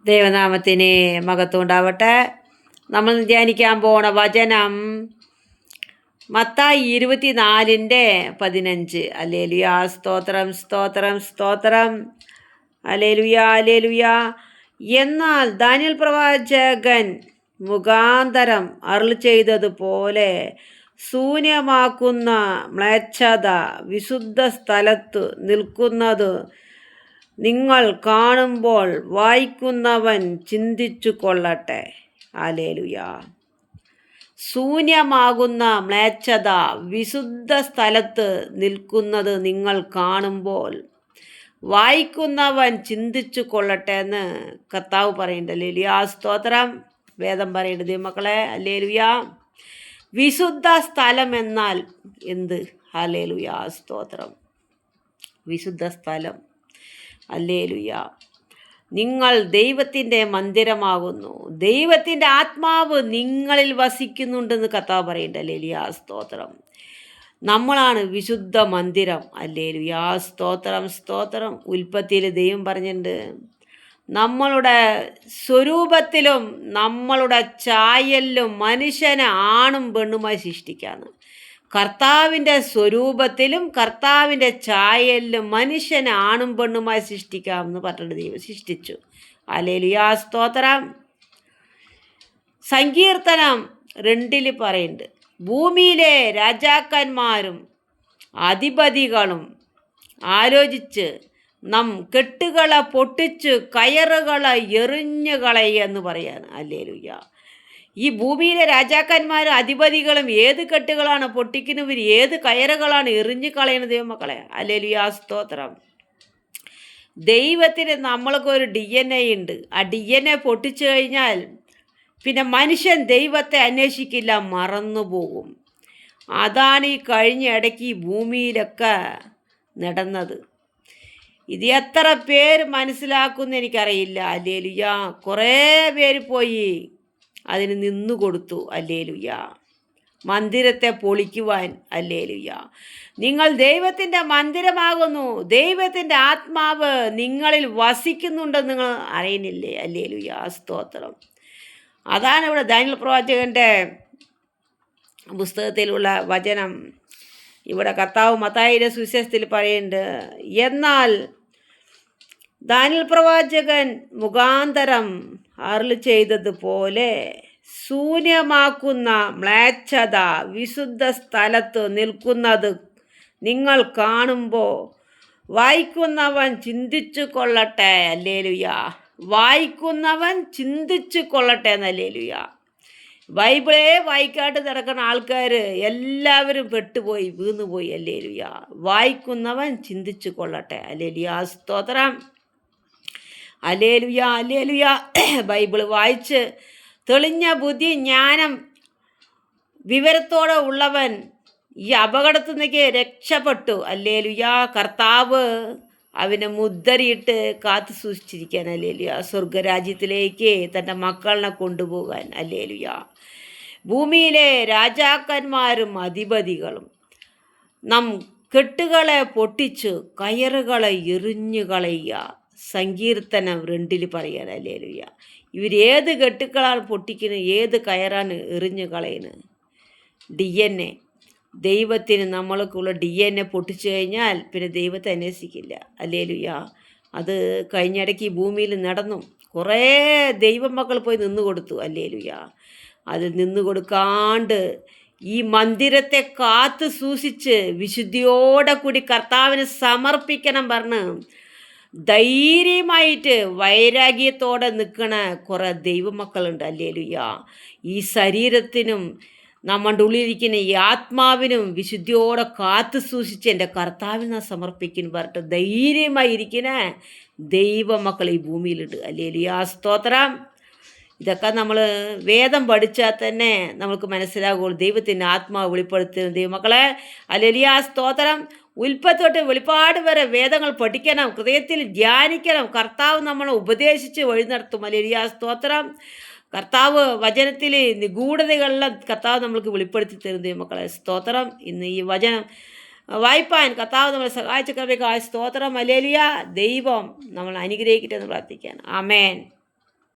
ദൈവനാമത്തിന് മഹത്വം ഉണ്ടാവട്ടെ. നമ്മൾ ധ്യാനിക്കാൻ പോണ വചനം മത്തായി 24:15. ഹല്ലേലൂയ, സ്തോത്രം സ്തോത്രം സ്തോത്രം. Hallelujah hallelujah. എന്നാൽ ദാനിയേൽ പ്രവാചകൻ മുഖാന്തരം അരുളി ചെയ്തതുപോലെ ശൂന്യമാക്കുന്ന മ്ലേച്ഛത വിശുദ്ധ സ്ഥലത്ത് നിൽക്കുന്നത് നിങ്ങൾ കാണുമ്പോൾ വായിക്കുന്നവൻ ചിന്തിച്ചു കൊള്ളട്ടെ. ഹല്ലേലൂയ. ശൂന്യമാകുന്ന മ്ലേച്ഛത വിശുദ്ധ സ്ഥലത്ത് നിൽക്കുന്നത് നിങ്ങൾ കാണുമ്പോൾ വായിക്കുന്നവൻ ചിന്തിച്ചു കൊള്ളട്ടെ എന്ന് കർത്താവ് പറയുന്നുണ്ട്. ഹല്ലേലൂയ, സ്തോത്രം. വേദം പറയുന്നത് മക്കളെ, ഹല്ലേലൂയ. വിശുദ്ധ സ്ഥലം എന്നാൽ എന്ത്? ഹല്ലേലൂയ, സ്തോത്രം. വിശുദ്ധ സ്ഥലം, ഹല്ലേലൂയ. നിങ്ങൾ ദൈവത്തിൻ്റെ മന്ദിരമാകുന്നു, ദൈവത്തിൻ്റെ ആത്മാവ് നിങ്ങളിൽ വസിക്കുന്നുണ്ടെന്ന് കർത്താവ് പറയുന്നുണ്ട്. ഹല്ലേലൂയ, സ്തോത്രം. നമ്മളാണ് വിശുദ്ധ മന്ദിരം. ഹല്ലേലൂയ, സ്തോത്രം സ്തോത്രം. ഉൽപ്പത്തിയിൽ ദൈവം പറഞ്ഞിട്ടുണ്ട്, നമ്മളുടെ സ്വരൂപത്തിലും നമ്മളുടെ ചായലിലും മനുഷ്യനെ ആണും പെണ്ണുമായി സൃഷ്ടിക്കാന്ന്. കർത്താവിൻ്റെ സ്വരൂപത്തിലും കർത്താവിൻ്റെ ചായലിലും മനുഷ്യനെ ആണും പെണ്ണുമായി സൃഷ്ടിക്കാമെന്ന് പറഞ്ഞിട്ട് ദൈവം സൃഷ്ടിച്ചു. ഹല്ലേലൂയ, സ്തോത്രം. സങ്കീർത്തനം 2 പറയുന്നുണ്ട്, ഭൂമിയിലെ രാജാക്കന്മാരും അധിപതികളും ആലോചിച്ച് നാം കെട്ടുകളെ പൊട്ടിച്ച് കയറുകളെ എറിഞ്ഞു കളയെന്ന് പറയാണ്. ഹല്ലേലൂയ. ഈ ഭൂമിയിലെ രാജാക്കന്മാരും അധിപതികളും ഏത് കെട്ടുകളാണ് പൊട്ടിക്കുന്നവർ, ഏത് കയറുകളാണ് എറിഞ്ഞു കളയുന്നത് ദൈവമക്കളെ. ഹല്ലേലൂയ, സ്തോത്രം. ദൈവത്തിന് നമ്മൾക്കൊരു DNA ഉണ്ട്. ആ DNA പൊട്ടിച്ചു കഴിഞ്ഞാൽ പിന്നെ മനുഷ്യൻ ദൈവത്തെ അന്വേഷിക്കില്ല, മറന്നുപോകും. അതാണ് ഈ കഴിഞ്ഞ ഇടയ്ക്ക് ഈ ഭൂമിയിലൊക്കെ നടന്നത്. ഇത് എത്ര പേര് മനസ്സിലാക്കുമെന്ന് എനിക്കറിയില്ല. ഹല്ലേലൂയ. കുറേ പേര് പോയി അതിന് നിന്നു കൊടുത്തു. ഹല്ലേലൂയ. മന്ദിരത്തെ പൊളിക്കുവാൻ. ഹല്ലേലൂയ. നിങ്ങൾ ദൈവത്തിൻ്റെ മന്ദിരമാകുന്നു, ദൈവത്തിൻ്റെ ആത്മാവ് നിങ്ങളിൽ വസിക്കുന്നുണ്ടെന്ന് നിങ്ങൾ അറിയുന്നില്ലേ? ഹല്ലേലൂയ, സ്തോത്രം. അതാണ് ഇവിടെ ദാനിയേൽ പ്രവാചകൻ്റെ പുസ്തകത്തിലുള്ള വചനം. ഇവിടെ കർത്താവ് മത്തായിയുടെ സുവിശേഷത്തിൽ പറയുന്നുണ്ട്, എന്നാൽ ദാനിയേൽ പ്രവാചകൻ മുഖാന്തരം അരുളി ചെയ്തതുപോലെ ശൂന്യമാക്കുന്ന മ്ലേച്ഛത വിശുദ്ധ സ്ഥലത്ത് നിൽക്കുന്നത് നിങ്ങൾ കാണുമ്പോൾ വായിക്കുന്നവൻ ചിന്തിച്ചു കൊള്ളട്ടെ. ഹല്ലേലൂയ. വായിക്കുന്നവൻ ചിന്തിച്ചു കൊള്ളട്ടെ എന്ന്. ഹല്ലേലൂയ. ബൈബിളേ വായിക്കാട്ട് നടക്കുന്ന ആൾക്കാർ എല്ലാവരും പെട്ടുപോയി, വീണുപോയി. ഹല്ലേലൂയ. വായിക്കുന്നവൻ ചിന്തിച്ചു കൊള്ളട്ടെ. ഹല്ലേലൂയ, സ്തോത്രം. Hallelujah hallelujah. ബൈബിൾ വായിച്ച് തെളിഞ്ഞ ബുദ്ധി ജ്ഞാനം വിവരത്തോടെ ഉള്ളവൻ ഈ അപകടത്തിൽ നിന്നൊക്കെ രക്ഷപ്പെട്ടു. ഹല്ലേലൂയ. കർത്താവ് അവനെ മുദ്രയിട്ട് കാത്തു സൂക്ഷിച്ചിരിക്കാൻ. ഹല്ലേലൂയ. സ്വർഗരാജ്യത്തിലേക്ക് തൻ്റെ മക്കളെ കൊണ്ടുപോകാൻ. ഹല്ലേലൂയ. ഭൂമിയിലെ രാജാക്കന്മാരും അധിപതികളും നാം കെട്ടുകളെ പൊട്ടിച്ച് കയറുകളെ എറിഞ്ഞു കളയുക. സങ്കീർത്തനം 2 പറയാൻ. ഹല്ലേലൂയ. ഇവരേത് കെട്ടുകളാണ് പൊട്ടിക്കുന്നത്, ഏത് കയറാണ് എറിഞ്ഞു കളയുന്നത്? DNA. ദൈവത്തിന് നമ്മൾക്കുള്ള DNA പൊട്ടിച്ചു കഴിഞ്ഞാൽ പിന്നെ ദൈവത്തെ അന്വേഷിക്കില്ല. ഹല്ലേലൂയ. അത് കഴിഞ്ഞിടയ്ക്ക് ഈ ഭൂമിയിൽ നടന്നു. കുറേ ദൈവമക്കൾ പോയി നിന്നു കൊടുത്തു. ഹല്ലേലൂയ. അത് നിന്നു കൊടുക്കാണ്ട് ഈ മന്ദിരത്തെ കാത്തു സൂക്ഷിച്ച് വിശുദ്ധിയോടെ കൂടി കർത്താവിന് സമർപ്പിക്കണം പറഞ്ഞ് ധൈര്യമായിട്ട് വൈരാഗ്യത്തോടെ നിൽക്കണ കുറേ ദൈവമക്കളുണ്ട്. ഹല്ലേലൂയ. ഈ ശരീരത്തിനും നമ്മുടെ ഉള്ളിലിരിക്കുന്ന ഈ ആത്മാവിനും വിശുദ്ധിയോടെ കാത്തു സൂക്ഷിച്ച് എൻ്റെ കർത്താവിന് നാം സമർപ്പിക്കുന്നു പറഞ്ഞിട്ട് ധൈര്യമായിരിക്കുന്ന ദൈവമക്കൾ ഈ ഭൂമിയിലുണ്ട്. ഹല്ലേലൂയ, സ്തോത്രം. ഇതൊക്കെ നമ്മൾ വേദം പഠിച്ചാൽ തന്നെ നമുക്ക് മനസ്സിലാകുള്ളൂ ദൈവത്തിൻ്റെ ആത്മാവ് വെളിപ്പെടുത്തുന്ന ദൈവമക്കളെ. ഹല്ലേലൂയ, സ്തോത്രം. ഉൽപ്പത്തി തൊട്ട് വെളിപ്പാട് വരെ വേദങ്ങൾ പഠിക്കണം, ഹൃദയത്തിൽ ധ്യാനിക്കണം. കർത്താവ് നമ്മളെ ഉപദേശിച്ച് വഴി നടത്തും. ഹല്ലേലൂയ, സ്തോത്രം. കർത്താവ് വചനത്തിൽ നിഗൂഢതകളെല്ലാം കർത്താവ് നമ്മൾക്ക് വെളിപ്പെടുത്തി തരും ദൈവമക്കളെ. സ്തോത്രം. ഇന്ന് ഈ വചനം വായിപ്പാൻ കർത്താവ് നമ്മളെ സഹായിച്ച കൃപയ്ക്കായി സ്തോത്രം. ഹല്ലേലൂയ. ദൈവം നമ്മൾ അനുഗ്രഹിക്കട്ടെ എന്ന് പ്രാർത്ഥിക്കാൻ. ആമേൻ.